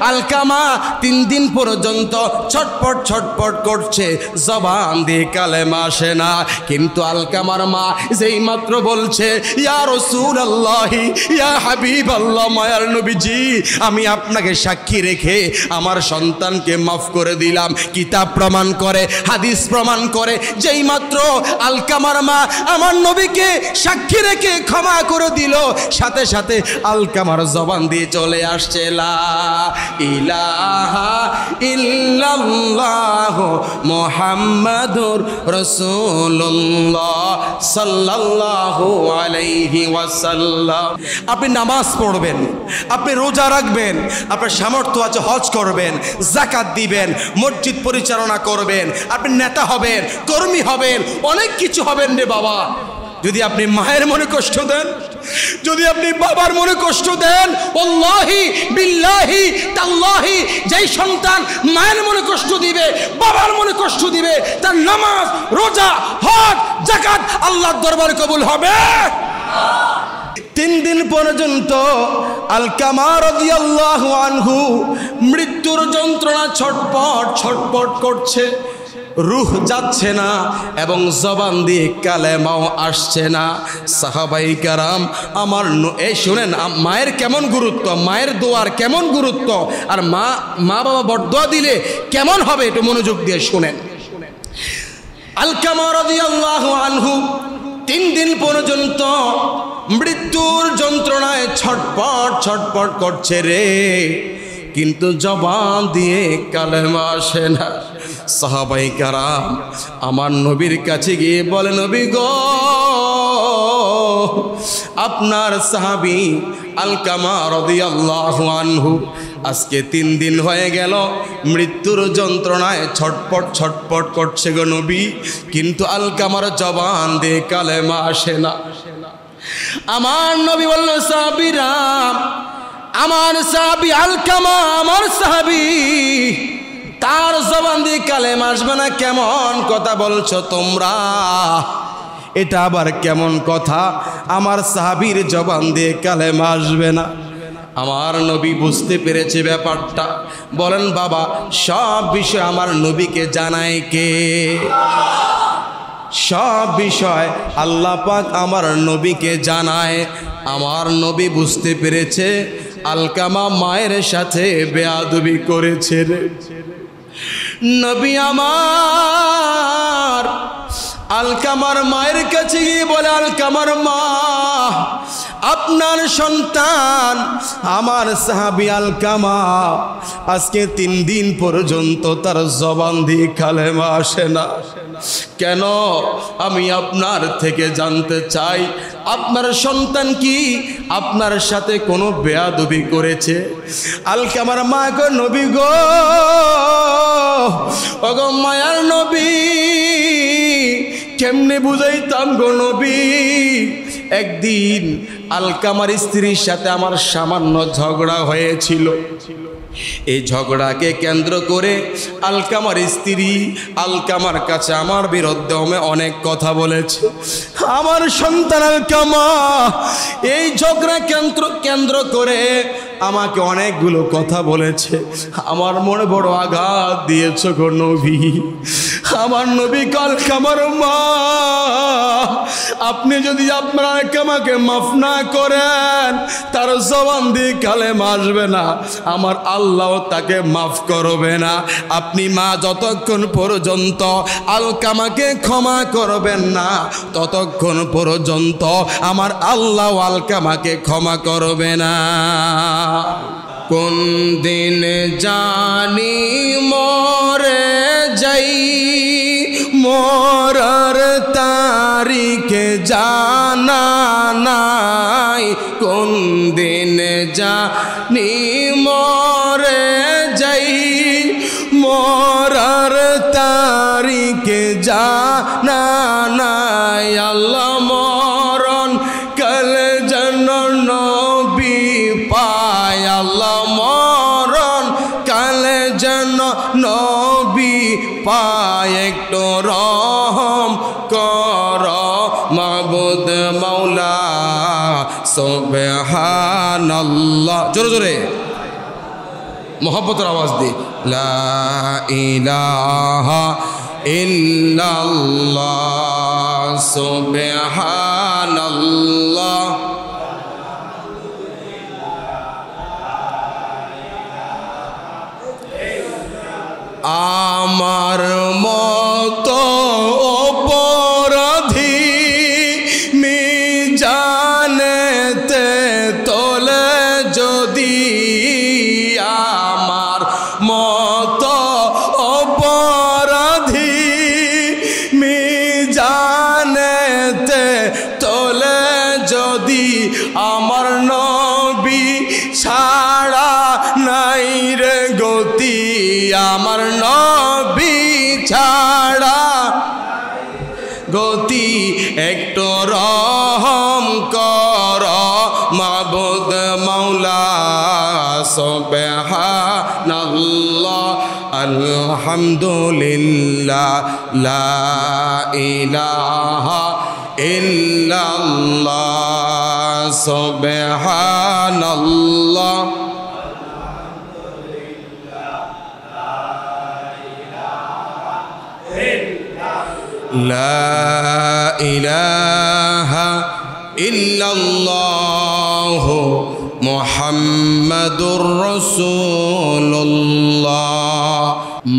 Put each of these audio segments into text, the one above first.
আলকামা 3 দিন পর্যন্ত ছটপট ছটপট করছে, জবান দিয়ে কালেমা আসে না। কিন্তু আলকামার মা যেই মাত্র বলছে ইয়া রাসূলুল্লাহ, ইয়া হাবিবাল্লাহ, মায়ার নবীজি, আমি আপনাকে সাক্ষী রেখে আমার সন্তানকে মাফ করে দিলাম। কিতাব প্রমাণ করে, হাদিস প্রমাণ করে, যেই মাত্র আলকামার মা আমার নবীকে সাক্ষী রেখে ক্ষমা করে দিল, সাথে সাথে আলকামার জবান দিয়ে চলে আসছে লা ইলাহা ইল্লাল্লাহ মুহাম্মাদুর রাসূলুল্লাহ সাল্লাল্লাহু আলাইহি ওয়াসাল্লাম। আপনি নামাজ পড়বেন, আপনি রোজা রাখবেন, আপনার সামর্থ্য আছে হজ করবেন, যাকাত দিবেন, মসজিদ পরিচালনা করবেন, আপনি নেতা হবেন, কর্মী হবেন, অনেক কিছু হবেন রে বাবা। যদি আপনি মায়ের মনে কষ্ট দেন, যদি আপনি বাবার মনে কষ্ট দেন, ওয়াল্লাহি বিল্লাহি তাল্লাহি, যেই সন্তান মায়ের মনে কষ্ট দিবে, বাবার মনে কষ্ট দিবে, তার নামাজ, রোজা, হজ, যাকাত আল্লাহর দরবারে কবুল হবে। 3 দিন পর্যন্ত আলকামা রাদিয়াল্লাহু আনহু মৃত্যুর যন্ত্রণা ছটপট ছটপট করছে, রূহ যাচ্ছে না এবং জবান দিয়ে কালেমাও আসছে না। সাহাবাই কারাম আমার এই শুনেন মায়ের কেমন গুরুত্ব, মায়ের দোয়ার কেমন গুরুত্ব, আর মা বাবা বরদোয়া দিলে কেমন হবে, একটু মনোযোগ দিয়ে শুনেন। আলকামা রাদিয়াল্লাহু আনহু 3 দিন পর্যন্ত মৃত্যুর যন্ত্রণায় ছটপট ছটপট করছে রে, কিন্তু জবান দিয়ে কালেমা আসে না। সাহাবাই কারাম আমার নবীর কাছে গিয়ে বলে, নবী গো, আপনার সাহাবী আলকামা রাদিয়াল্লাহু আনহু আজকে 3 দিন হয়ে গেল মৃত্যুর যন্ত্রণায় ছটপট ছটপট করছে গো নবী, কিন্তু আলকামার জবান দিয়ে কালেমা আসে না। আমার নবী বলল, সাহাবীরা, আমার সাহাবী আলকামা, আমার সাহাবী, তার জবান দিয়ে কালেমা আসবে না, কেমন কথা বলছো তোমরা? এটা আবার কেমন কথা, আমার সাহাবীর জবান দিয়ে কালেমা আসবে না? আমার নবী বুঝতে পেরেছে ব্যাপারটা। বলেন বাবা, সব বিষয় আমার নবীকে জানায় কে? সব বিষয় আল্লাহ পাক আমার নবীকে জানায়। আমার নবী বুঝতে পেরেছে আলকামা মায়ের সাথে বেয়াদবি করেছে রে। নবী আমার আলকামার মায়ের কাছে গিয়ে বলে, আলকামার মা, আপনার সন্তান আমার সাহাবী আলকামা আজকে 3 দিন পর্যন্ত তার জবান দিয়ে কালেমা আসে না কেন? আমি আপনার থেকে জানতে চাই, আপনার সন্তান কি আপনার সাথে কোনো বেয়াদবি করেছে? আলকামার মা গো, নবী গো, ওগো মায়ার নবী, কেমনে বুঝাইতাম গো নবী? একদিন আলকামার স্ত্রীর সাথে আমার সামান্য ঝগড়া হয়েছিল। এই ঝগড়াকে কেন্দ্র করে আলকামার স্ত্রী আলকামার কাছে আমার বিরুদ্ধে অনেক কথা বলেছে। আমার সন্তান আলকামা এই ঝগড়া কেন্দ্র করে আমাকে অনেকগুলো কথা বলেছে। আমার মনে বড় আঘাত দিয়েছ গো নবী। আমার নবী আলকামার মা, আপনি যদি আপনার আলকামাকে মাফ না করেন, তার জবান দিয়ে কালেমা আসবে না, আমার আল্লাহ তাকে মাফ করবে না। আপনি মা যতক্ষণ পর্যন্ত আলকামাকে ক্ষমা করবেন না, ততক্ষণ পর্যন্ত আমার আল্লাহ আলকামাকে ক্ষমা করবে না। কোন দিন জানি মরে যাই, মরার তারিখে জানা নাই। কোন দিন জানি মরে যাই, মরার তারিখে জানা নাই। আল্লাহ মরণ কাল যেন নবী পায়, আল্লাহ মরণ কাল যেন নবী পায়। একটু রহম কর মাবুদ মাওলা সুবহানাল্লাহ। জোরে জোরে মোহব্বতের আওয়াজ দিয়ে লা ইলাহা ইল্লাল্লাহ সুবহানাল্লাহ আমার মতো অপরাধী মিজানেতে তোলে যদি আমার মতো অপরাধী মিজানেতে তোলে যদি আমার নবী ছাড়া নাই রে গতি আমার নবী ছাড়া গতি একটু রহম কর মাবুদ মাওলা সুবহানাল্লাহ আলহামদুলিল্লাহ লা ইলাহা ইল্লাল্লাহ সুবহানাল্লাহ লা ইলাহা ইল্লাল্লাহ মুহাম্মাদুর রাসূলুল্লাহ।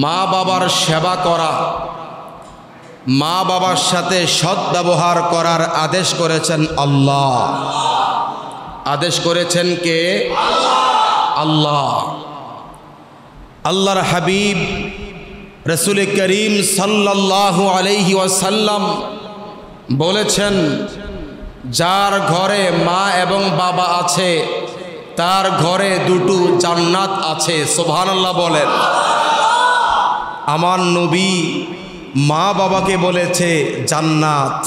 মা বাবার সেবা করা, মা বাবার সাথে সৎ ব্যবহার করার আদেশ করেছেন আল্লাহ। আদেশ করেছেন কে? আল্লাহ। আল্লাহর হাবিব রসুল করিম সাল্লাল্লাহু আলাইহি ওয়াসাল্লাম বলেছেন, যার ঘরে মা এবং বাবা আছে তার ঘরে দুটো জান্নাত আছে। সুবহানাল্লাহ বলেন। আমার নবী মা বাবাকে বলেছে জান্নাত,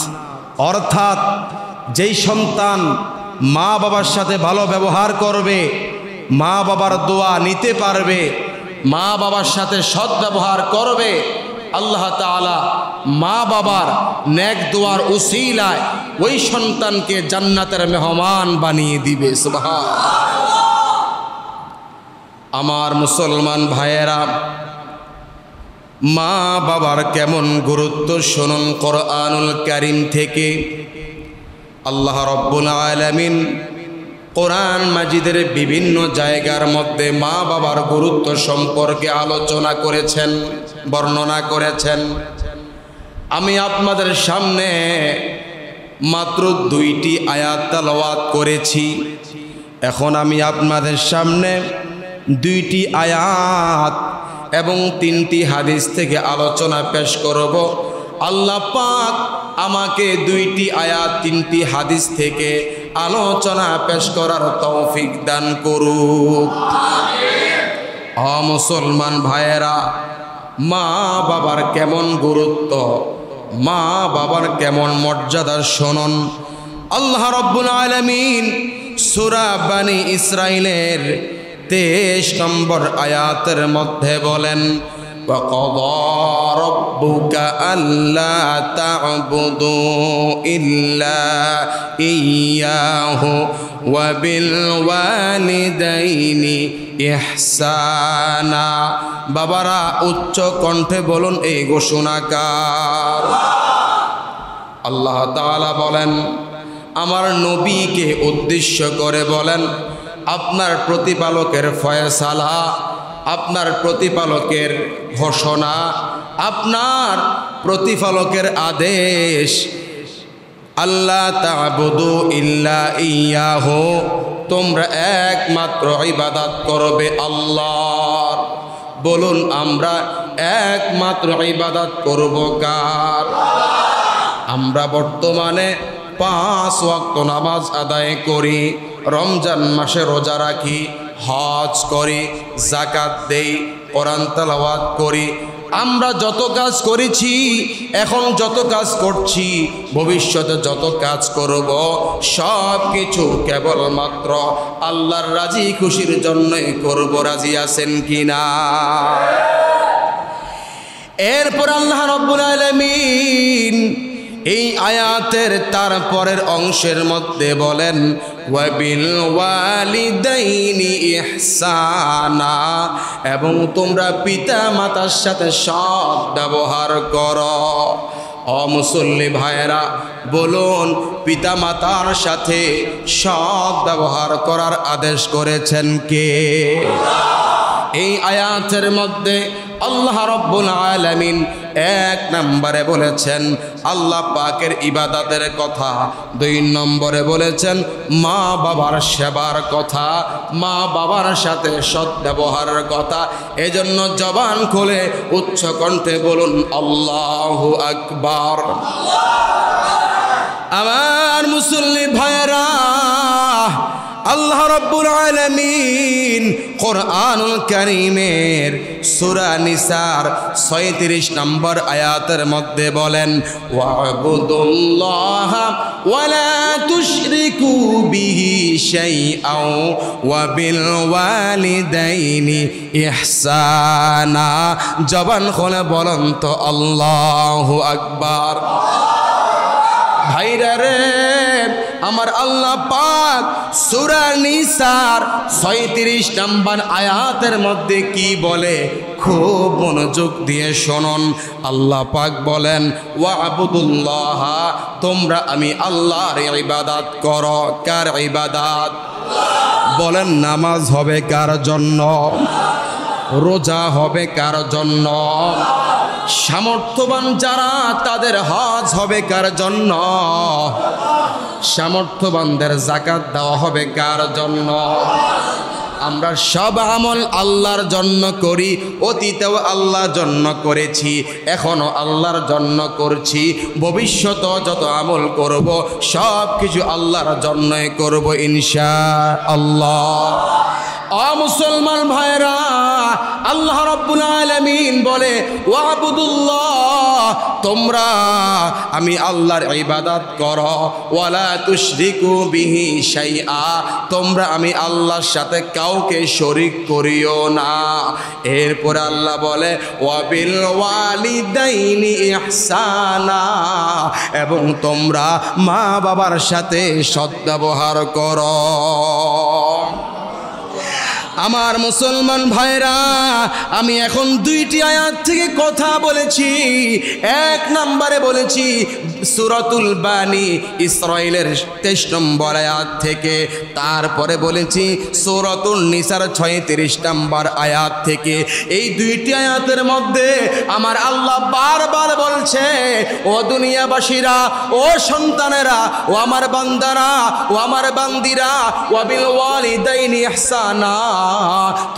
অর্থাৎ যেই সন্তান মা বাবার সাথে ভালো ব্যবহার করবে, মা বাবার দোয়া নিতে পারবে, মা বাবার সাথে সৎ ব্যবহার করবে, আল্লাহ তাআলা মা বাবার নেক দোয়ার উসিলায় ওই সন্তানকে জান্নাতের মেহমান বানিয়ে দিবে। সুবহানাল্লাহ। আমার মুসলমান ভাইয়েরা, মা বাবার কেমন গুরুত্ব শুনুন কোরআনুল কারীম থেকে। আল্লাহ রাব্বুল আলামিন কোরআন মাজিদের বিভিন্ন জায়গার মধ্যে মা বাবার গুরুত্ব সম্পর্কে আলোচনা করেছেন, বর্ণনা করেছেন। আমি আপনাদের সামনে মাত্র 2টি আয়াত তেলাওয়াত করেছি। এখন আমি আপনাদের সামনে 2টি আয়াত এবং 3টি হাদিস থেকে আলোচনা পেশ করব। আল্লাহ পাক আমাকে 2টি আয়াত 3টি হাদিস থেকে আলোচনা পেশ করার তৌফিক দান করুক। মুসলমান ভাইয়েরা, মা বাবার কেমন গুরুত্ব, মা বাবার কেমন মর্যাদা শুনুন। আল্লাহ রাব্বুল আলামিন সূরা বনী ইসরাইলের 23 নম্বর আয়াতের মধ্যে বলেন, وَقَضَى رَبُّكَ أَلَّا تَعْبُدُوا إِلَّا إِيَّاهُ وَبِالْوَالِدَيْنِ إِحْسَانًا। বাবারা উচ্চ কণ্ঠে বলুন এই ঘোষণাকার। আল্লাহ তাআলা বলেন, আমার নবীকে উদ্দেশ্য করে বলেন, আপনার প্রতিপালকের ফয়সালা, আপনার প্রতিপালকের ঘোষণা, আপনার প্রতিপালকের আদেশ, আল্লাহ তা'বুদু ইল্লা ইয়াহু, তোমরা একমাত্র ইবাদত করবে আল্লাহর। বলুন আমরা একমাত্র ইবাদত করব কার? আমরা বর্তমানে 5 ওয়াক্ত নামাজ আদায় করি, রমজান মাসে রোজা রাখি, হজ করি, যাকাত দেই, কোরআন তেলাওয়াত করি। আমরা যত কাজ করেছি, এখন যত কাজ করছি, ভবিষ্যতে যত কাজ করব, সব কিছু কেবলমাত্র আল্লাহর রাজি খুশির জন্যই করব। রাজি আছেন কিনা? এরপর আল্লাহ রাব্বুল আলামিন এই আয়াতের তারপরের অংশের মধ্যে বলেন ওয়াবিল ওয়ালিদাইনি ইহসানা, এবং তোমরা পিতা মাতার সাথে সৎ ব্যবহার করো। অমুসল্লি ভাইয়েরা বলুন, পিতা মাতার সাথে সৎ ব্যবহার করার আদেশ করেছেন কে? এই আয়াতের মধ্যে আল্লাহ রাব্বুল আলামিন এক নম্বরে বলেছেন আল্লাহ পাকের ইবাদতের কথা, দুই নম্বরে বলেছেন মা বাবার সেবার কথা, মা বাবার সাথে সৎ ব্যবহারের কথা। এজন্য জবান খুলে উচ্চ কণ্ঠে বলুন আল্লাহু আকবার। আমার মুসল্লি ভাইয়েরা, আল্লাহ রাব্বুল আলামিন কোরআনুল কারীমের সূরা নিসার ৩৬ নম্বর আয়াতের মধ্যে বলেন ওয়া'বুদুল্লাহা ওয়ালা তুশরিকু বিহি শাইআন ওয়া বিল ওয়ালিদাইনি ইহসানা। জবান খুলে বলুন তো আল্লাহু আকবার। ভাইরা রে, আমার আল্লাহ পাক সূরা নিসার ৩৬ নম্বর আয়াতের মধ্যে কি বলে খুব মনোযোগ দিয়ে শুনুন। আল্লাহ পাক বলেন ওয়া'বুদুল্লাহ, তোমরা আমি আল্লাহর ইবাদত করো। কার ইবাদত? বলেন নামাজ হবে কার জন্য? রোজা হবে কার জন্য? সামর্থ্যবান যারা তাদের হজ হবে কার জন্য? সামর্থ্যবানদের যাকাত দেওয়া হবে কার জন্য? আমরা সব আমল আল্লাহর জন্য করি, অতীতেও আল্লাহর জন্য করেছি, এখনো আল্লাহর জন্য করছি, ভবিষ্যতেও যত আমল করব সব কিছু আল্লাহর জন্যই করব ইনশাআল্লাহ। মুসলমান ভাইরা, আল্লাহ রাব্বুল আলামিন বলে ওয়া'বুদুল্লাহ, তোমরা আমি আল্লাহর ইবাদত করো, ওয়ালা তুশরিকু বিহি শাইআ, তোমরা আমি আল্লাহর সাথে কাউকে শরীক করিও না। এরপর আল্লাহ বলে ওয়াবিল ওয়ালিদাইনি ইহসানা, এবং তোমরা মা বাবার সাথে সদ্ব্যবহার করো। আমার মুসলমান ভাইরা, আমি এখন দুইটি আয়াত থেকে কথা বলেছি। এক নম্বরে বলেছি সূরাতুল বানি ইসরাঈলের ২৩ নম্বর আয়াত থেকে, তারপরে বলেছি সূরাতুন নিসার ৩৬ নম্বর আয়াত থেকে। এই দুইটি আয়াতের মধ্যে আমার আল্লাহ বারবার বলছে ও দুনিয়াবাসীরা, ও সন্তানেরা, ও আমার বান্দারা, ও আমার বান্দিরা, ওয়াবিল ওয়ালিদাইনি ইহসানা,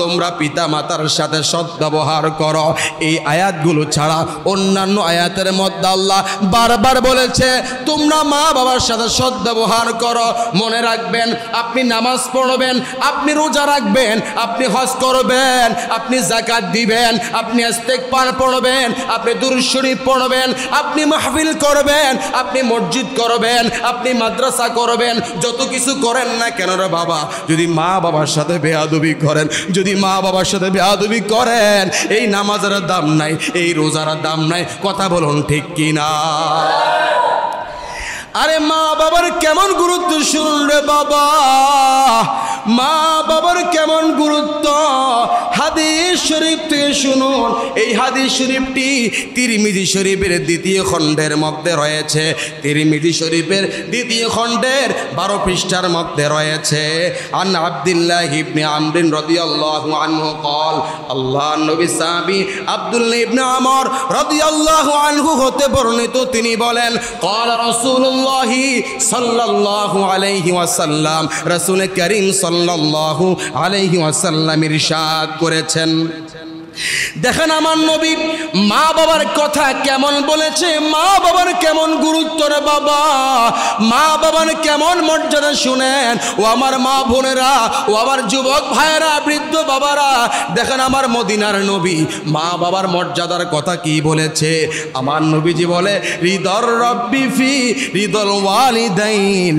তোমরা পিতা মাতার সাথে সৎ ব্যবহার করো। এই আয়াতগুলো ছাড়া অন্যান্য আয়াতের মধ্যে আল্লাহ বারবার বলেছে তোমরা মা বাবার সাথে সৎ ব্যবহার করো। মনে রাখবেন, আপনি নামাজ পড়বেন, আপনি রোজা রাখবেন, আপনি হজ করবেন, আপনি যাকাত দিবেন, আপনি ইস্তেগফার পড়বেন, আপনি দুরূদ শরীফ পড়বেন, আপনি মাহফিল করবেন, আপনি মসজিদ করবেন, আপনি মাদ্রাসা করবেন, যত কিছু করেন না কেন রে বাবা, যদি মা বাবার সাথে বেয়াদবি করেন, যদি মা বাবার সাথে বেয়াদবি করেন, এই নামাজের দাম নাই, এই রোজার দাম নাই। কথা বলুন ঠিক কি না? আরে মা বাবার কেমন গুরুত্ব শুনুন রে বাবা, মা বাবার কেমন গুরুত্ব হাদিস শরীফ থেকে শুনুন। এই হাদিস শরীফটি তিরমিজি শরীফের ২য় খণ্ডের মধ্যে রয়েছে। তিরমিজি শরীফের ২য় খণ্ডের ১২ পৃষ্ঠার মধ্যে রয়েছে। আন আব্দুল্লাহ ইবনে আমর রাদিয়াল্লাহু আনহু قال, আল্লাহ নবী সাহাবী আব্দুল্লাহ ইবনে আমর রাদিয়াল্লাহু আনহু হতে বর্ণিত, তিনি বলেন قال রাসূলুল্লাহ সাল্লাল্লাহু আলাইহি ওয়াসাল্লাম, রাসূল করিম সাল্লাল্লাহু আলাইহি ওয়াসাল্লাম ইরশাদ করেছেন। দেখেন আমার নবী মা বাবার কথা কেমন বলেছে, মা বাবার কেমন গুরুত্ব রে বাবা, মা বাবার কেমন মর্যাদা শুনেন। ও আমার মা বোনেরা, ও আমার যুবক ভাইয়েরা, বৃদ্ধ বাবারা, দেখেন আমার মদিনার নবী মা বাবার মর্যাদার কথা কি বলেছে। আমার নবীজি বলে রিদর রব্বি ফি রিদল ওয়ালিদাইন,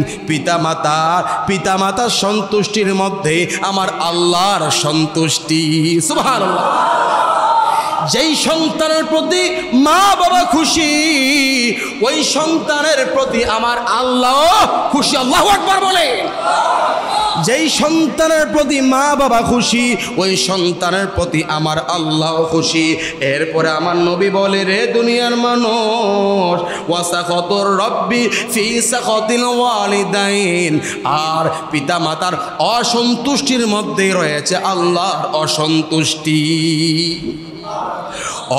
পিতা মাতার সন্তুষ্টির মধ্যে আমার আল্লাহর সন্তুষ্টি। সুবহানাল্লাহ। যেই সন্তানের প্রতি মা বাবা খুশি, ওই সন্তানের প্রতি আমার আল্লাহ খুশি। আল্লাহু আকবার বলে। যেই সন্তানের প্রতি মা বাবা খুশি, ওই সন্তানের প্রতি আমার আল্লাহ খুশি। এরপরে আমার নবী বলে, রে দুনিয়ার মানুষ, ওয়াসাখাতুর রব্বি ফি সাখাতিল ওয়ালিদাইন, আর পিতা মাতার অসন্তুষ্টির মধ্যেই রয়েছে আল্লাহর অসন্তুষ্টি।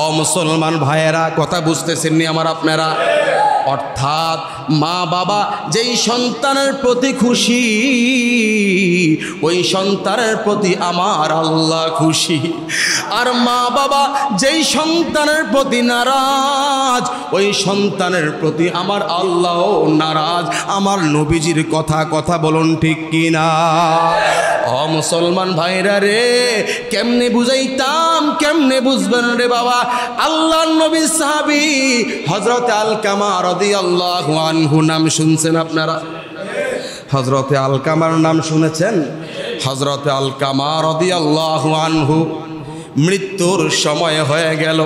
ও মুসলমান ভাইয়েরা, কথা বুঝতেছেননি আমার আপনারা? অর্থাৎ মা বাবা যেই সন্তানের প্রতি খুশি, ওই সন্তানের প্রতি আমার আল্লাহ খুশি। আর মা বাবা যেই সন্তানের প্রতি নারাজ, ওই সন্তানের প্রতি আমার আল্লাহ নারাজ। আমার নবীজির কথা বলুন ঠিক কিনা? ও মুসলমান ভাইরা রে, কেমনে বুঝাইতাম, কেমনে বুঝবেন রে বাবা? আল্লাহর নবী সাহাবী হযরত আলকামা রাদিয়াল্লাহু আনহু নাম শুনছেন আপনারা? হযরত আলকামার নাম শুনেছেন? হযরত আলকামা রাদিয়াল্লাহু আনহু মৃত্যুর সময় হয়ে গেল।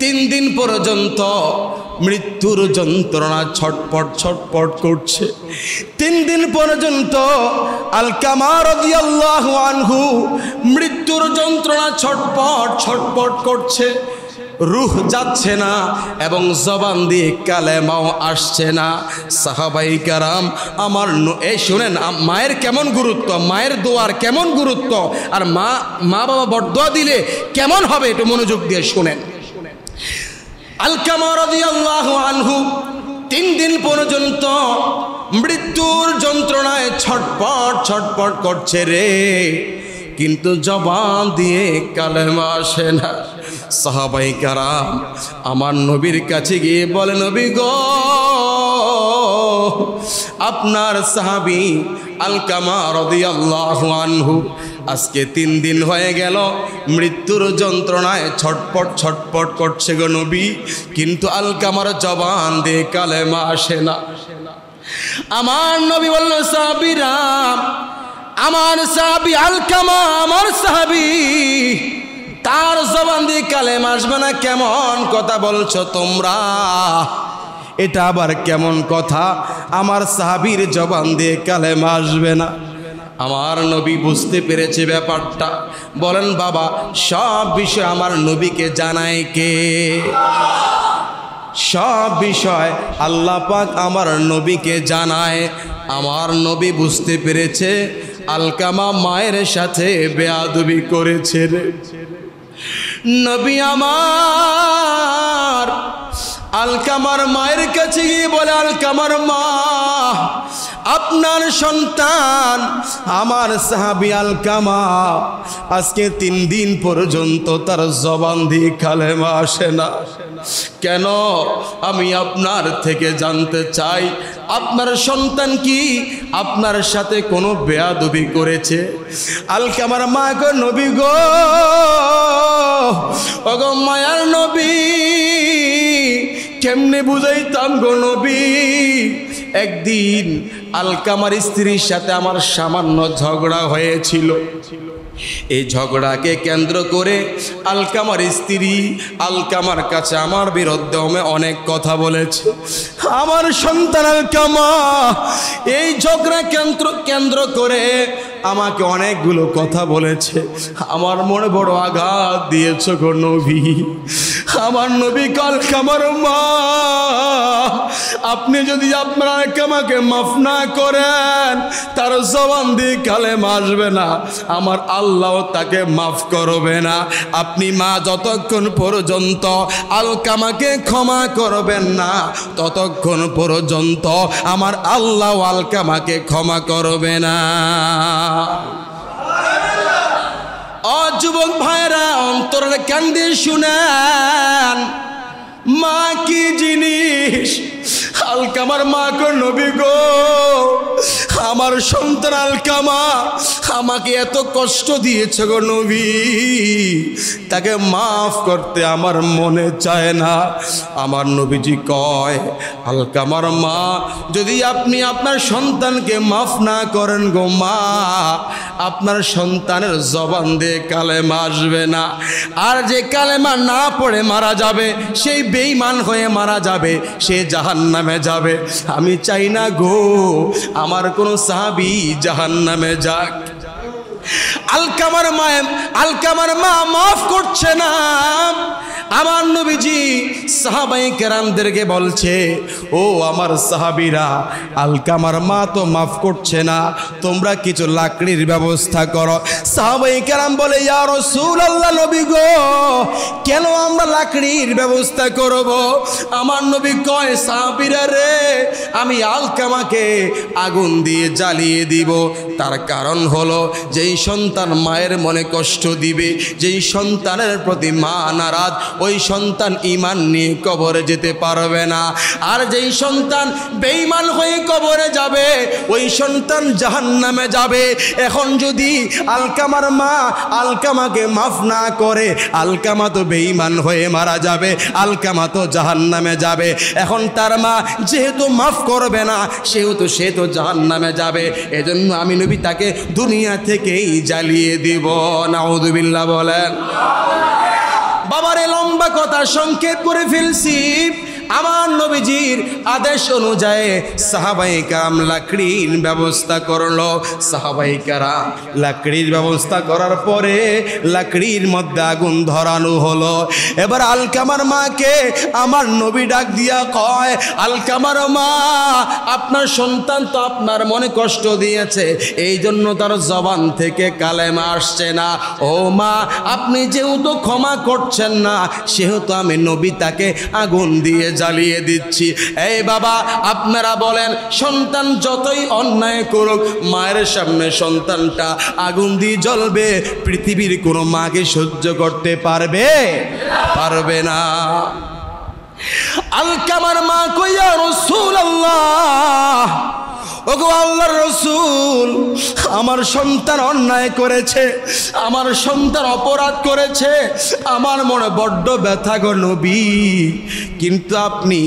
3 দিন পর্যন্ত মৃত্যুর যন্ত্রণা ছটপট করছে। 3 দিন পর্যন্ত আলকামা রাদিয়াল্লাহু আনহু মৃত্যুর যন্ত্রণা ছটপট করছে। রূহ যাচ্ছে না এবং জবান দিয়ে কালেমাও আসছে না। সাহাবাই কারাম আমার এই শুনেন, মায়ের কেমন গুরুত্ব, মায়ের দোয়ার কেমন গুরুত্ব, আর মা বাবা বরদোয়া দিলে কেমন হবে, একটু মনোযোগ দিয়ে শুনেন। আলকামা রাদিয়াল্লাহু আনহু 3 দিন পর্যন্ত মৃত্যুর যন্ত্রণায় ছটপট করছে রে, কিন্তু জবান দিয়ে কালেমা আসে না। সাহাবাই কারাম আমার নবীর কাছে গিয়ে বলে, নবী গো, আপনার সাহাবী আলকামা রাদিয়াল্লাহু আনহু আজকে 3 দিন হয়ে গেল মৃত্যুর যন্ত্রণায় ছটপট করছে গো নবী, কিন্তু আলকামার জবান দিয়ে কালেমা আসে না। আমার নবী বলল, সাহাবীরা, আমার সাহাবী আলকামা, আমার সাহাবী, তার জবান দিয়ে কালেমা আসবে না? কেমন কথা বলছো তোমরা? এটা আবার কেমন কথা? আমার সাহাবীর জবান দিয়ে কালেমা আসবে না? আমার নবী বুঝতে পেরেছে ব্যাপারটা। বলেন, বাবা, সব বিষয় আমার নবীকে জানায় কে? সব বিষয় আল্লাহ পাক আমার নবীকে জানায়। আমার নবী বুঝতে পেরেছে আলকামা মায়ের সাথে বেয়াদবি করেছে রে। নবী আমার আলকামার মায়ের কাছে গিয়ে বলে, আলকামার মা, আপনার সন্তান আমার সাহাবী আলকামা আজকে 3 দিন পর্যন্ত তার জবান দিয়ে কালেমা আসে না কেন? আমি আপনার থেকে জানতে চাই, আপনার সন্তান কি আপনার সাথে কোনো বেয়াদবি করেছে? আলকামার মা গো, নবী গো, ওগো মায়ার নবী, কেমনে বুঝাইতাম গো নবী? একদিন আলকামার স্ত্রীর সাথে আমার সামান্য ঝগড়া হয়েছিল। এই ঝগড়াকে কেন্দ্র করে আলকামার স্ত্রী আলকামার কাছে আমার বিরুদ্ধে অনেক কথা বলেছে। আমার সন্তান আলকামা এই ঝগড়া কেন্দ্র করে আমাকে অনেকগুলো কথা বলেছে। আমার মনে বড় আঘাত দিয়েছ গো নবী। আমার নবী আলকামার মা, আপনি যদি আপনার আলকামাকে মাফ না করেন, তার জবান দিয়ে কালেমা আসবে না, আমার আল্লাহ তাকে মাফ করবে না। আপনি মা যতক্ষণ পর্যন্ত আলকামাকে ক্ষমা করবেন না, ততক্ষণ পর্যন্ত আমার আল্লাহ আলকামাকে ক্ষমা করবে না। ও যুবক ভাইরা, অন্তরের কান দিয়ে শুনেন, মা কি জিনিস? আলকামার মা গো, নবী গো, আমার সন্তান আলকামা আমাকে এত কষ্ট দিয়েছে গো নবী, তাকে মাফ করতে আমার মনে চায় না। আমার নবীজি কয়, আলকামার মা, যদি আপনি আপনার সন্তানকে মাফ না করেন গো মা, আপনার সন্তানের জবান দিয়ে কালেমা আসবে না। আর যে কালেমা না পড়ে মারা যাবে, সেই বেঈমান হয়ে মারা যাবে, সে জাহান্নামে যাবে। আমি চাই না গো আমার কোনো সাহাবী জাহান্নামে যাক। আলকামার মা মাফ করছে না। আমার নবীজি সাহাবায়ে কেরামদেরকে বলছে, ও আমার সাহাবীরা, আলকামার মা তো মাফ করছে না, তোমরা কিছু লাকড়ির ব্যবস্থা করো। সাহাবায়ে কেরাম বলে, ইয়া রাসূলুল্লাহ, নবী গো, কেন আমরা লাকড়ির ব্যবস্থা করব? আমার নবী কয়, সাহাবীরা রে, আমি আলকামাকে আগুন দিয়ে জ্বালিয়ে দিব। তার কারণ হলো, যেই সন্তান মায়ের মনে কষ্ট দিবে, যেই সন্তানের প্রতি মা নারাজ, ওই সন্তান ঈমান নিয়ে কবরে যেতে পারবে না। আর যেই সন্তান বেঈমান হয়ে কবরে যাবে, ওই সন্তান জাহান্নামে যাবে। এখন যদি আলকামার মা আলকামাকে মাফ না করে, আলকামা তো বেঈমান হয়ে মারা যাবে, আলকামা তো জাহান্নামে যাবে। এখন তার মা যেহেতু মাফ করবে না, সেহেতু সে তো জাহান্নামে যাবে। এজন্য আমি নবী তাকে দুনিয়া থেকেই জ্বালিয়ে দিব। নাউযুবিল্লাহ বলেন। বাবারে লম্বা কথা সংক্ষেপ করে ফেলছি। আমার নবীজির আদেশ অনুযায়ী সাহাবায়ে কেরাম লাকড়ির ব্যবস্থা করলো। সাহাবায়ে কেরাম লাকড়ির ব্যবস্থা করার পরে লাকড়ির মধ্যে আগুন ধরানো হলো। এবার আলকামার মাকে আমার নবী ডাক দিয়া কয়, আলকামার মা, আপনার সন্তান তো আপনার মনে কষ্ট দিয়েছে, এই জন্য তার জবান থেকে কালেমা আসছে না। ও মা, আপনি যেহেতু ক্ষমা করছেন না, সেহেতু আমি নবী তাকে আগুন দিয়ে জ্বালিয়ে দিচ্ছি। এই বাবা, আপনারা বলেন, সন্তান যতই অন্যায় করুক, মায়ের সামনে সন্তানটা আগুন দিয়ে জ্বলবে, পৃথিবীর কোনো মাকে সহ্য করতে পারবে? পারবে না। আলকামার মা কইয়া, রাসূলুল্লাহ, ওগো আল্লাহর রাসূল, আমার সন্তান অন্যায় করেছে, আমার সন্তান অপরাধ করেছে, আমার মনে বড্ড ব্যথা গো নবী, কিন্তু আপনি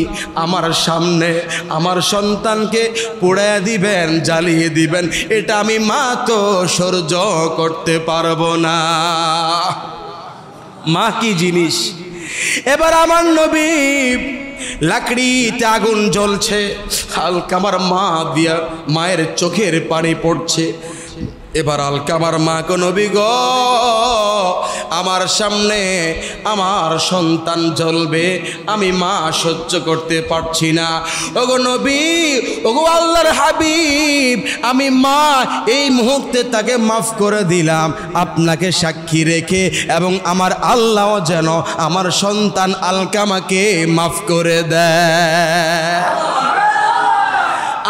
আমার সামনে আমার সন্তানকে পোড়ায় দিবেন, জ্বালিয়ে দিবেন, এটা আমি মা তো সহ্য করতে পারবো না। মা কি জিনিস? এবার আমার নবী, লাকড়িতে আগুন জ্বলছে, আলকামার মা দিয়া মায়ের চোখের পানি পড়ছে। এবার আলকামার মা কো, নবী গো, আমার সামনে আমার সন্তান জ্বলবে, আমি মা সহ্য করতে পারছি না। ওগো নবী, ওগো আল্লাহর হাবিব, আমি মা এই মুহূর্তে তাকে মাফ করে দিলাম, আপনাকে সাক্ষী রেখে, এবং আমার আল্লাহ যেন আমার সন্তান আলকামাকে মাফ করে দেয়।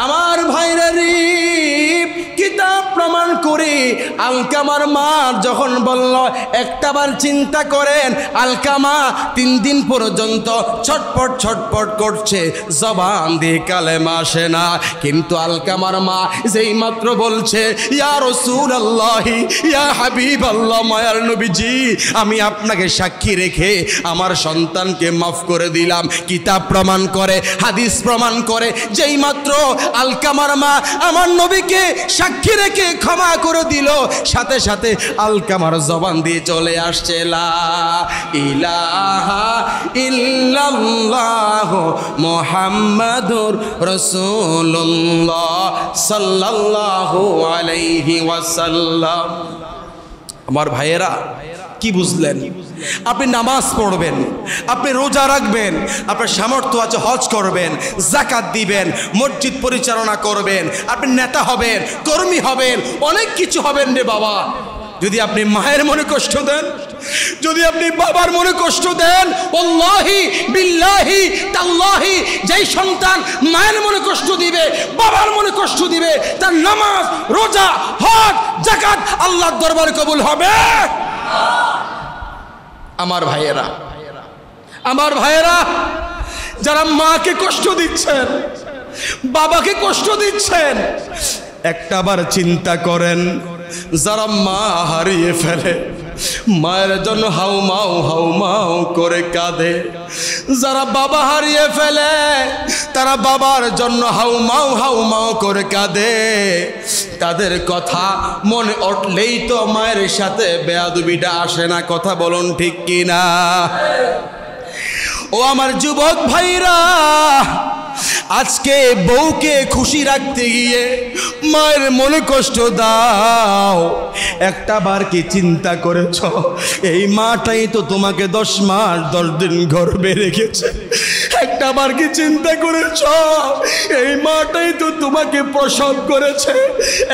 আমার ভাইরা রে, কিতাব প্রমাণ করে আলকামার মা যখন বলল, একটাবার চিন্তা করেন, আলকামা 3 দিন পর্যন্ত ছটপট ছটপট করছে, জবান দিয়ে কালেমা আসে না। কিন্তু আলকামার মা যেই মাত্র বলছে, ইয়া রাসূলুল্লাহ, ইয়া হাবিবাল্লাহ, মায়ার নবীজি, আমি আপনাকে সাক্ষী রেখে আমার সন্তানকে মাফ করে দিলাম। কিতাব প্রমাণ করে, হাদিস প্রমাণ করে, যেই মাত্র আলকামার মা আমার নবীকে সাক্ষী রেখে ক্ষমা করে দিল, সাথে সাথে আলকামার জবান দিয়ে চলে আসছে, লা ইলাহা ইল্লাল্লাহ মুহাম্মাদুর রাসূলুল্লাহ সাল্লাল্লাহু আলাইহি ওয়াসাল্লাম। আমার ভাইয়েরা, কি বুঝলেন? আপনি নামাজ পড়বেন, আপনি রোজা রাখবেন, আপনার সামর্থ্য আছে হজ করবেন, যাকাত দিবেন, মসজিদ পরিচালনা করবেন, আপনি নেতা হবেন, কর্মী হবেন, অনেক কিছু হবেন রে বাবা। যদি আপনি মায়ের মনে কষ্ট দেন, যদি আপনি বাবার মনে কষ্ট দেন, ওয়াল্লাহি বিল্লাহি তাল্লাহি, যেই সন্তান মায়ের মনে কষ্ট দিবে, বাবার মনে কষ্ট দিবে, তার নামাজ, রোজা, হজ, যাকাত আল্লাহর দরবারে কবুল হবে। আমার ভাইয়েরা, আমার ভাইয়েরা, যারা মাকে কষ্ট দিচ্ছেন, বাবাকে কষ্ট দিচ্ছেন, একটাবার চিন্তা করেন, যারা মা হারিয়ে ফেলে মায়ের জন্য হাউমাউ করে কাঁদে, যারা বাবা হারিয়ে ফেলে তারা বাবার জন্য হাউমাউ করে কাঁদে। তাদের কথা মনে উঠলেই তো মায়ের সাথে বেয়াদবিটা আসে না? কথা বলুন ঠিক কিনা? ও আমার যুবক ভাইরা, আজকে বউকে খুশি রাখতে গিয়ে মায়ের মনে কষ্ট দাও। একটা বার কি চিন্তা করেছ এই মাটাই তো তোমাকে 10 মাস 10 দিন গর্ভে রেখেছে? একটা বার কি চিন্তা করেছ এই মাটাই তো তোমাকে প্রসব করেছে?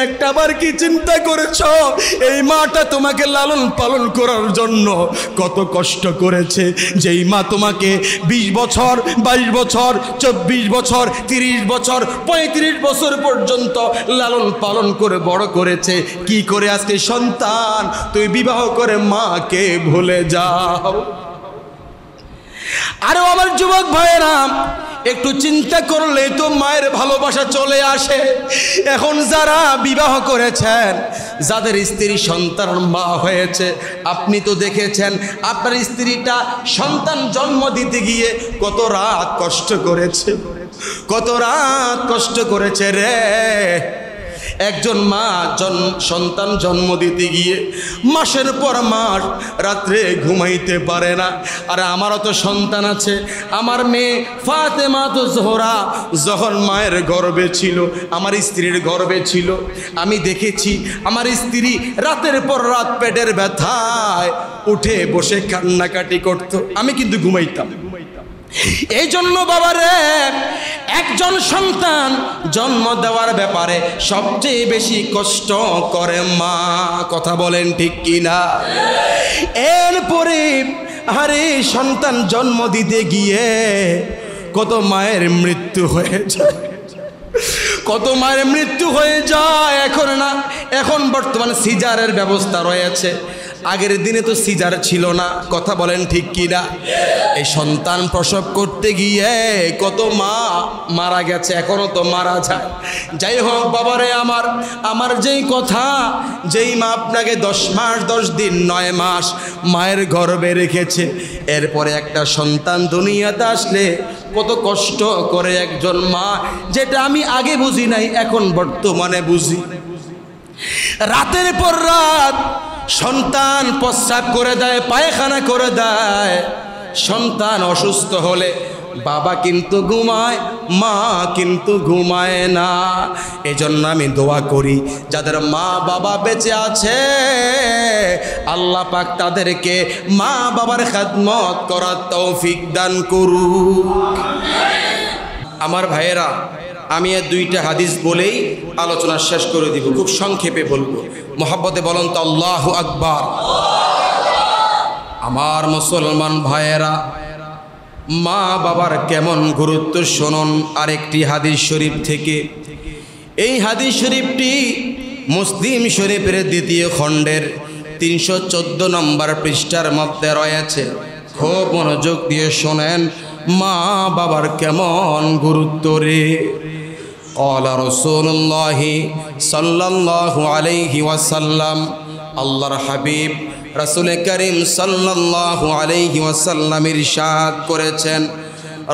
একটা বার কি চিন্তা করেছ এই মাটা তোমাকে লালন পালন করার জন্য কত কষ্ট করেছে? যেই মা তোমাকে 20 বছর 22 বছর 24 বছর 30 বছর 35 বছর পর্যন্ত লালন পালন করে বড় করেছে, কি করে আজকে সন্তান তুই বিবাহ করে মাকে ভুলে যাও? আরে আমার যুবক ভাইয়েরা, একটু চিন্তা করলে তো মায়ের ভালোবাসা চলে আসে। এখন যারা বিবাহ করেছেন, যাদের স্ত্রী সন্তান মা হয়েছে, আপনি তো দেখেছেন আপনার স্ত্রীটা সন্তান জন্ম দিতে গিয়ে কত রাত কষ্ট করেছে, কত রাত কষ্ট করেছে রে। একজন মা সন্তান জন্ম দিতে গিয়ে মাসের পর মাস রাত্রে ঘুমাইতে পারে না। আর আমারও তো সন্তান আছে, আমার মেয়ে ফাতেমা তো জোহরা যখন মায়ের গর্ভে ছিল, আমার স্ত্রীর গর্ভে ছিল, আমি দেখেছি আমার স্ত্রী রাতের পর রাত পেটের ব্যথায় উঠে বসে কান্নাকাটি করত, আমি কিন্তু ঘুমাইতাম। এই জন্য বাবারে, একজন সন্তান জন্ম দেওয়ার ব্যাপারে সবচেয়ে বেশি কষ্ট করে মা। কথা বলেন ঠিক কিনা? এরপরে আরে সন্তান জন্ম দিতে গিয়ে কত মায়ের মৃত্যু হয়ে যায়, কত মায়ের মৃত্যু হয়ে যায়। এখন না, এখন বর্তমানে সিজারের ব্যবস্থা রয়েছে, আগের দিনে তো সিজার ছিল না। কথা বলেন ঠিক কিনা? এই সন্তান প্রসব করতে গিয়ে কত মা মারা গেছে, এখনো তো মারা যায়। যাই হোক বাবারে, আমার যেই কথা, যেই মা আপনাকে 10 মাস 10 দিন 9 মাস মায়ের গর্ভে রেখেছে, এরপরে একটা সন্তান দুনিয়াতে আসলে কত কষ্ট করে একজন মা, যেটা আমি আগে বুঝি নাই, এখন বর্তমানে বুঝি। রাতের পর রাত সন্তান প্রস্রাব করে দেয়, পায়খানা করে দেয়। সন্তান অসুস্থ হলে বাবা কিন্তু ঘুমায়, মা কিন্তু ঘুমায় না। এজন্য আমি দোয়া করি যাদের মা বাবা বেঁচে আছে, আল্লাহ পাক তাদেরকে মা বাবার খেদমত করার তৌফিক দান করুক। আমার ভাইয়েরা, আমি এই 2টা হাদিস বলেই আলোচনা শেষ করে দিব, খুব সংক্ষেপে বলবো। মোহাব্বতে বলুন তো আল্লাহু আকবার। আমার মুসলমান ভাইয়েরা, মা বাবার কেমন গুরুত্ব শুনুন আরেকটি হাদিস শরীফ থেকে। এই হাদিস শরীফটি মুসলিম শরীফের 2য় খণ্ডের 314 নম্বর পৃষ্ঠার মধ্যে রয়েছে। খুব মনোযোগ দিয়ে শোনেন, মা বাবার কেমন গুরুত্ব রে। قال رسول الله صلى الله عليه وسلم, আল্লাহর হাবিব রাসূল করিম সাল্লাল্লাহু আলাইহি ওয়াসাল্লাম ইরশাদ করেছেন,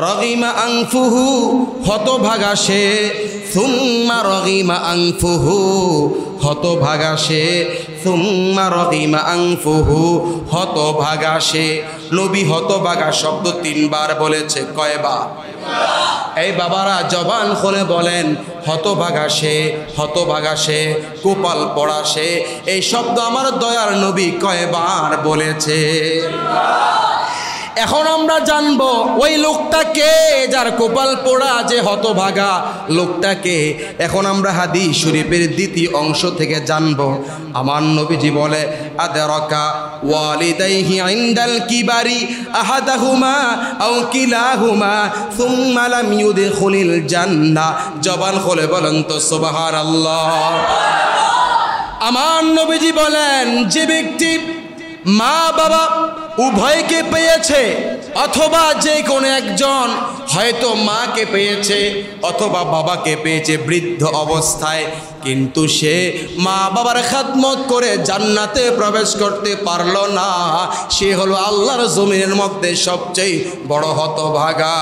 রগিমা আনফুহু, হতভাগা সে, সুম্মা রগিমা আনফুহু, হতভাগা সে, সুম্মা রগিমা আনফুহু, হতভাগা সে। নবী হতভাগা শব্দ 3 বার বলেছে, কয়বার? এই বাবারা জবান খুলে বলেন, হতভাগা সে, হতভাগা সে, কপাল পড়া সে। এই শব্দ আমার দয়ার নবী কয়বার বলেছে? এখন আমরা জানবো ওই লোকটাকে, যার কপাল পোড়া, যে হতভাগা লোকটাকে। এখন আমরা হাদিস শরীফের 2য় অংশ থেকে জানবো। আমার নবীজি বলে, আদরাকা ওয়ালিদাইহি ইনদাল কিবারি আহাদাহুমা আও কিলাহুমা সুম্মা লাম ইউদখিলুল জান্নাহ। জবান খুলে বলেন তো সুবহানাল্লাহ। আমার নবীজি বলেন, যে ব্যক্তি মা বাবা উভয়কে পেয়েছে, অথবা যে কোনো একজন হয়তো মাকে পেয়েছে অথবা বাবাকে পেয়েছে বৃদ্ধ অবস্থায়, কিন্তু সে মা বাবার খেদমত করে জান্নাতে প্রবেশ করতে পারলো না। সে হলো আল্লাহর জমিনের মধ্যে সবচেয়ে বড় হতভাগা।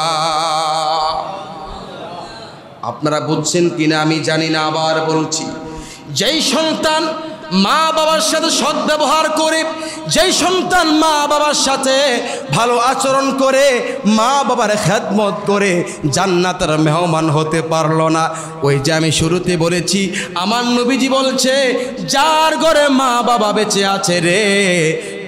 আপনারা বুঝছেন কিনা আমি জানি না, আবার বলছি, যেই সন্তান মা বাবার সাথে সদ্ব্যবহার করে, যেই সন্তান মা বাবার সাথে ভালো আচরণ করে, মা বাবার খেদমত করে জান্নাতের মেহমান হতে পারলো না, ওই যে আমি শুরুতে বলেছি আমার নবীজি বলছে যার ঘরে মা বাবা বেঁচে আছে রে,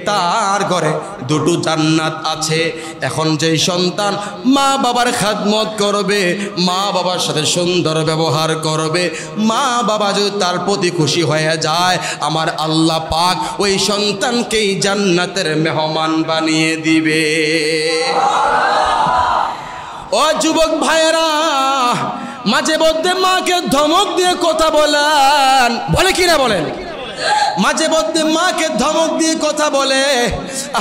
তার ঘরে দুটো জান্নাত আছে। এখন যেই সন্তান মা বাবার খেদমত করবে, মা বাবার সাথে সুন্দর ব্যবহার করবে, মা বাবা যদি তার প্রতি খুশি হয়ে যায়, আমার আল্লাহ পাক ওই সন্তানকেই জান্নাতের মেহমান বানিয়ে দিবে। ও যুবক ভাইয়েরা, মাঝে মধ্যে মাকে ধমক দিয়ে কথা বলেন, বলে কিনা বলেন? মাঝে মধ্যে মাকে ধমক দিয়ে কথা বলে।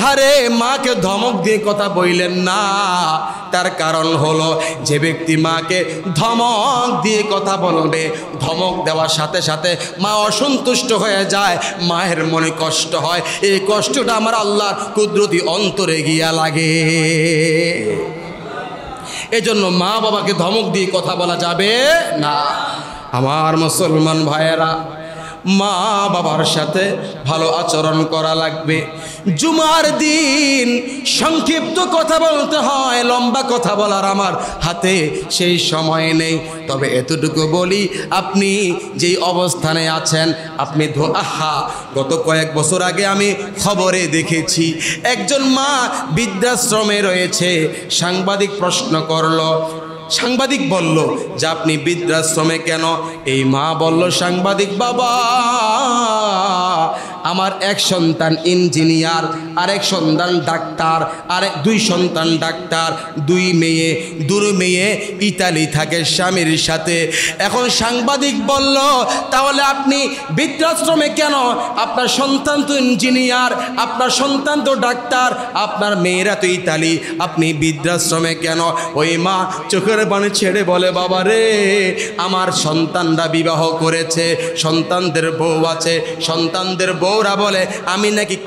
আরে মাকে ধমক দিয়ে কথা বললেন না, তার কারণ হলো যে ব্যক্তি মাকে ধমক দিয়ে কথা বলবে, ধমক দেওয়ার সাথে সাথে মা অসন্তুষ্ট হয়ে যায়, মায়ের মনে কষ্ট হয়, এই কষ্টটা আমার আল্লাহর কুদরতি অন্তরে গিয়া লাগে। এজন্য মা বাবাকে ধমক দিয়ে কথা বলা যাবে না। আমার মুসলমান ভাইয়েরা, মা বাবার সাথে ভালো আচরণ করা লাগবে। জুমার দিন সংক্ষিপ্ত কথা বলতে হয়, লম্বা কথা বলার আমার হাতে সেই সময় নেই। তবে এতটুকু বলি, আপনি যেই অবস্থানে আছেন, আপনি গত কয়েক বছর আগে আমি খবরে দেখেছি একজন মা বৃদ্ধাশ্রমে রয়েছে। সাংবাদিক প্রশ্ন করলো, সাংবাদিক বলল যে আপনি বৃদ্ধাশ্রমে কেন? এই মা বলল, সাংবাদিক বাবা, আমার এক সন্তান ইঞ্জিনিয়ার, আরেক সন্তান ডাক্তার, আরেক দুই সন্তান ডাক্তার, দুই মেয়ে ইতালি থাকে স্বামীর সাথে। এখন সাংবাদিক বলল, তাহলে আপনি বৃদ্ধাশ্রমে কেন? আপনার সন্তান তো ইঞ্জিনিয়ার, আপনার সন্তান তো ডাক্তার, আপনার মেয়েরা তো ইতালি, আপনি বৃদ্ধাশ্রমে কেন? ওই মা চোখের পানি ছেড়ে বলে, বাবা রে, আমার সন্তানরা বিবাহ করেছে, সন্তানদের বউ আছে, সন্তানদের বউরা বলে আমি নাকি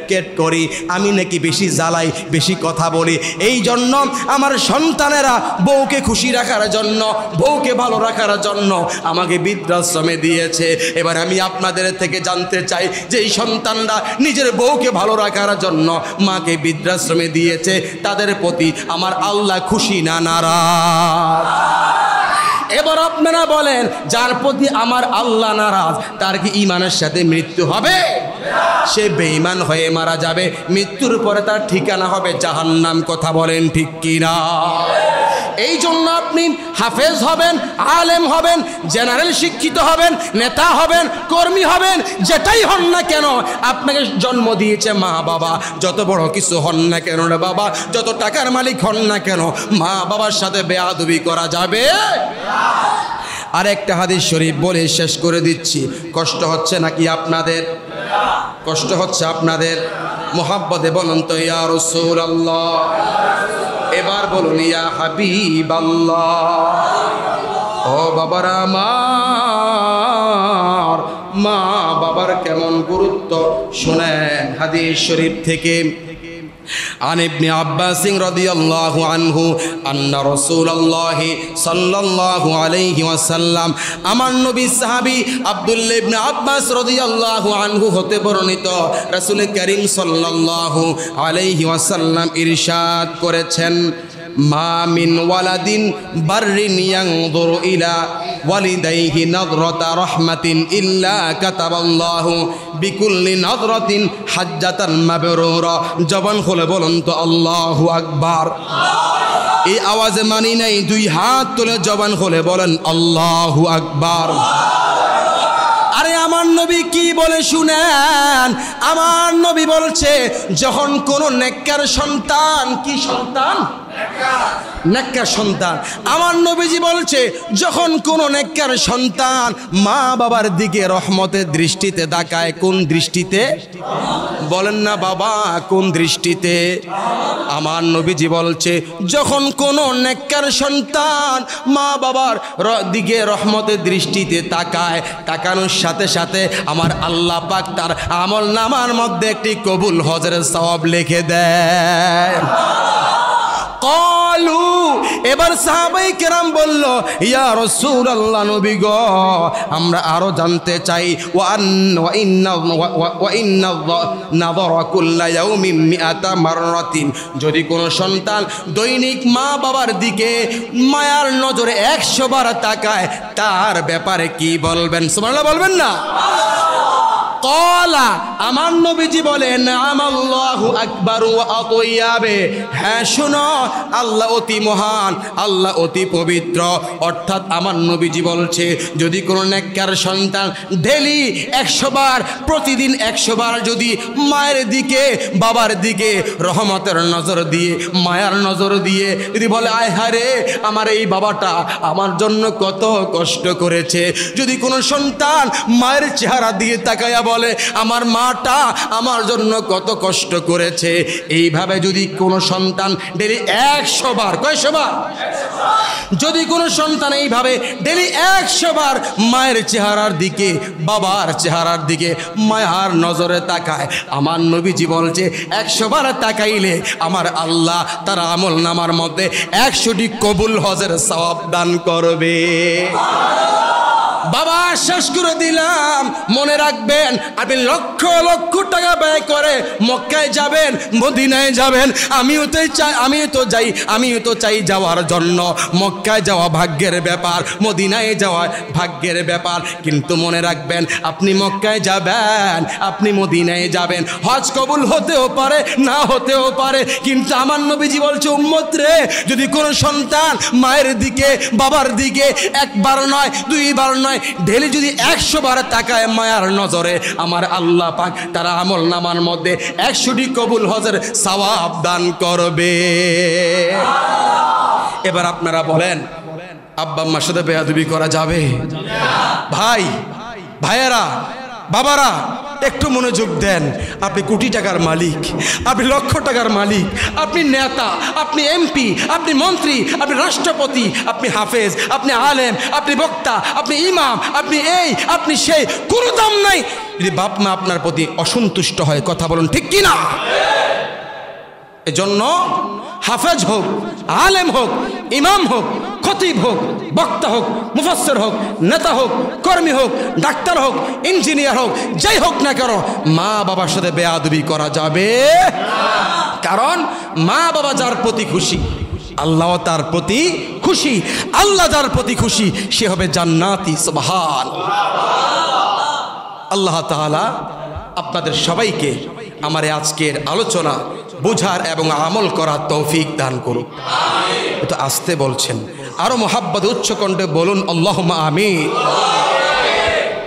ক্যাট করি, আমি নাকি বেশি জ্বালাই, বেশি কথা বলি, এই জন্য আমার সন্তানেরা বউকে খুশি রাখার জন্য, বউকে ভালো রাখার জন্য আমাকে বৃদ্ধাশ্রমে দিয়েছে। এবার আমি আপনাদের থেকে জানতে চাই যে এই সন্তানরা নিজের বউকে ভালো রাখার জন্য মাকে বৃদ্ধাশ্রমে দিয়েছে, তাদের প্রতি আমার আল্লাহ খুশি না নারাজ? এবার আপনারা বলেন, যার প্রতি আমার আল্লাহ নারাজ, তার কি ঈমানের সাথে মৃত্যু হবে? সে বেঈমান হয়ে মারা যাবে, মৃত্যুর পরে তার ঠিকানা হবে জাহান্নাম। কথা বলেন ঠিক কিনা? এই জন্য আপনি হাফেজ হবেন, আলেম হবেন, জেনারেল শিক্ষিত হবেন, নেতা হবেন, কর্মী হবেন, যেটাই হন না কেন, আপনাকে জন্ম দিয়েছে মা বাবা। যত বড় কিছু হন না কেন রে বাবা, যত টাকার মালিক হন না কেন, মা বাবার সাথে বেয়াদবি করা যাবে? আর একটা হাদিস শরীফ বলে শেষ করে দিচ্ছি। কষ্ট হচ্ছে নাকি আপনাদের? কষ্ট হচ্ছে আপনাদের? মোহাব্বতে বলুন তো ইয়া রাসূলুল্লাহ, এবার বলুন ইয়া হাবিবাল্লাহ। ও বাবারা, আমার মা বাবার কেমন গুরুত্ব শুনেন হাদিস শরীফ থেকে। عن ابن عباس رضي الله عنه أن رسول الله صلى الله عليه وسلم আমার নবী সাহাবী আব্দুল্লাহ ইবনে আব্বাস রাদিয়াল্লাহু আনহু হতে বর্ণিত রাসূল করিম সাল্লাল্লাহু আলাইহি ওয়াসাল্লাম ইরশাদ করেছেন, মা মিন ওয়ালাদিন বাররিন ইয়ানযুরু ইলা ওয়ালিদাইহি নাযরাতা রাহমাতিন ইল্লা কাতাবাল্লাহু বিকুল্লি নাযরাতিন হাজ্জাতান মাবরুরা। জবান খুলে বলুন তো আল্লাহু আকবার। এই আওয়াজে মানি নাই, দুই হাত তুলে জবান খুলে বলেন আল্লাহু আকবার। আরে আমার নবী কি বলে শুনেন, আমার নবী বলছে, যখন কোন নেককার সন্তান, কি সন্তান? নেককার সন্তান। আমার নবীজি বলছে যখন কোন নেককার সন্তান মা বাবার দিকে রহমতের দৃষ্টিতে তাকায়, কোন দৃষ্টিতে বলেন না বাবা, কোন দৃষ্টিতে? আমার নবীজি বলছে যখন কোন নেককার সন্তান মা বাবার দিকে রহমতের দৃষ্টিতে তাকায়, তাকানোর সাথে সাথে আমার আল্লাহ পাক তার আমল নামার মধ্যে একটি কবুল হজের সওয়াব লিখে দেয়। কলু, এবার সাহাবায়ে কেরাম বলল ইয়া রাসূলুল্লাহ, নবী গো আমরা আরো জানতে চাই, ওয়া ইন্না নাযারা কুল্লা ইয়াউমিন মিআতা মাররাতিন, যদি কোনো সন্তান দৈনিক মা বাবার দিকে মায়ার নজরে 100 বার তাকায় তার ব্যাপারে কি বলবেন? সুবহানাল্লাহ বলবেন না? কলা, আমার নবীজি বলেন আমাল্লাহু আকবার ওয়া আতয়াবে, হ্যাঁ শোনো আল্লাহ অতি মহান, আল্লাহ অতি পবিত্র। অর্থাৎ আমার নবীজি বলছে যদি কোনো নেককার সন্তান ডেলি 100 বার, প্রতিদিন 100 বার যদি মায়ের দিকে বাবার দিকে রহমতের নজর দিয়ে মায়ার নজর দিয়ে যদি বলে আয় হারে আমার এই বাবাটা আমার জন্য কত কষ্ট করেছে, যদি কোনো সন্তান মায়ের চেহারা দিয়ে তাকায়া বলে আমার মাটা আমার জন্য কত কষ্ট করেছে, এইভাবে যদি কোনো সন্তান ডেলি 100 বার, কয়শো বার? যদি কোনো সন্তান এইভাবে ডেলি 100 বার মায়ের চেহারার দিকে বাবার চেহারার দিকে মায়ার নজরে তাকায়, আমার নবীজি বলছে 100 বার তাকাইলে আমার আল্লাহ তার আমল নামার মধ্যে 100টি কবুল হজের সওয়াব দান করবে। বাবা শেষ করে দিলাম, মনে রাখবেন আপনি লক্ষ লক্ষ টাকা ব্যয় করে মক্কায় যাবেন, মদিনায় যাবেন, আমিও তো চাই যাওয়ার জন্য। মক্কায় যাওয়া ভাগ্যের ব্যাপার, মদিনায় যাওয়া ভাগ্যের ব্যাপার, কিন্তু মনে রাখবেন আপনি মক্কায় যাবেন, আপনি মদিনায় যাবেন, হজ কবুল হতেও পারে না হতেও পারে, কিন্তু আমার নবীজি বলছে উম্মত রে, যদি কোনো সন্তান মায়ের দিকে বাবার দিকে 1 বার নয় 2 বার নয় ডেলি যদি 100 বার তাকায় মায়ার নজরে আমার আল্লাহ পাক তারা আমল নামার মধ্যে 100টি কবুল হজের সওয়াব দান করবে। এবার আপনারা বলেন আব্বা আম্মার সাথে বেয়াদবি করা যাবে? ভাই ভাইয়েরা বাবারা একটু মনোযোগ দেন। আপনি কোটি টাকার মালিক, আপনি লক্ষ টাকার মালিক, আপনি নেতা, আপনি এমপি, আপনি মন্ত্রী, আপনি রাষ্ট্রপতি, আপনি হাফেজ, আপনি আলেম, আপনি বক্তা, আপনি ইমাম, আপনি এই আপনি সেই, কোনো দাম নাই যদি বাপ মা আপনার প্রতি অসন্তুষ্ট হয়। কথা বলুন ঠিক কি না? এজন্য হাফেজ হোক, আলেম হোক, ইমাম হোক, খতিব হোক, বক্তা হোক, মুফাসসির হোক, নেতা হোক, কর্মী হোক, ডাক্তার হোক, ইঞ্জিনিয়ার হোক, যাই হোক না কেন মা বাবার সাথে বেয়াদবি করা যাবে না। কারণ মা বাবা যার প্রতি খুশি আল্লাহ তার প্রতি খুশি, আল্লাহ যার প্রতি খুশি সে হবে জান্নাতি। সুবহানাল্লাহ। আল্লাহ তাআলা আপনাদের সবাইকে আমার আজকের আলোচনা বোঝার এবং আমল করার তৌফিক দান করুক। আমিন। এটা আসতে বলছেন, আরো মোহাব্বত উচ্চ কণ্ঠে বলুন আল্লাহুম্মা আমিন।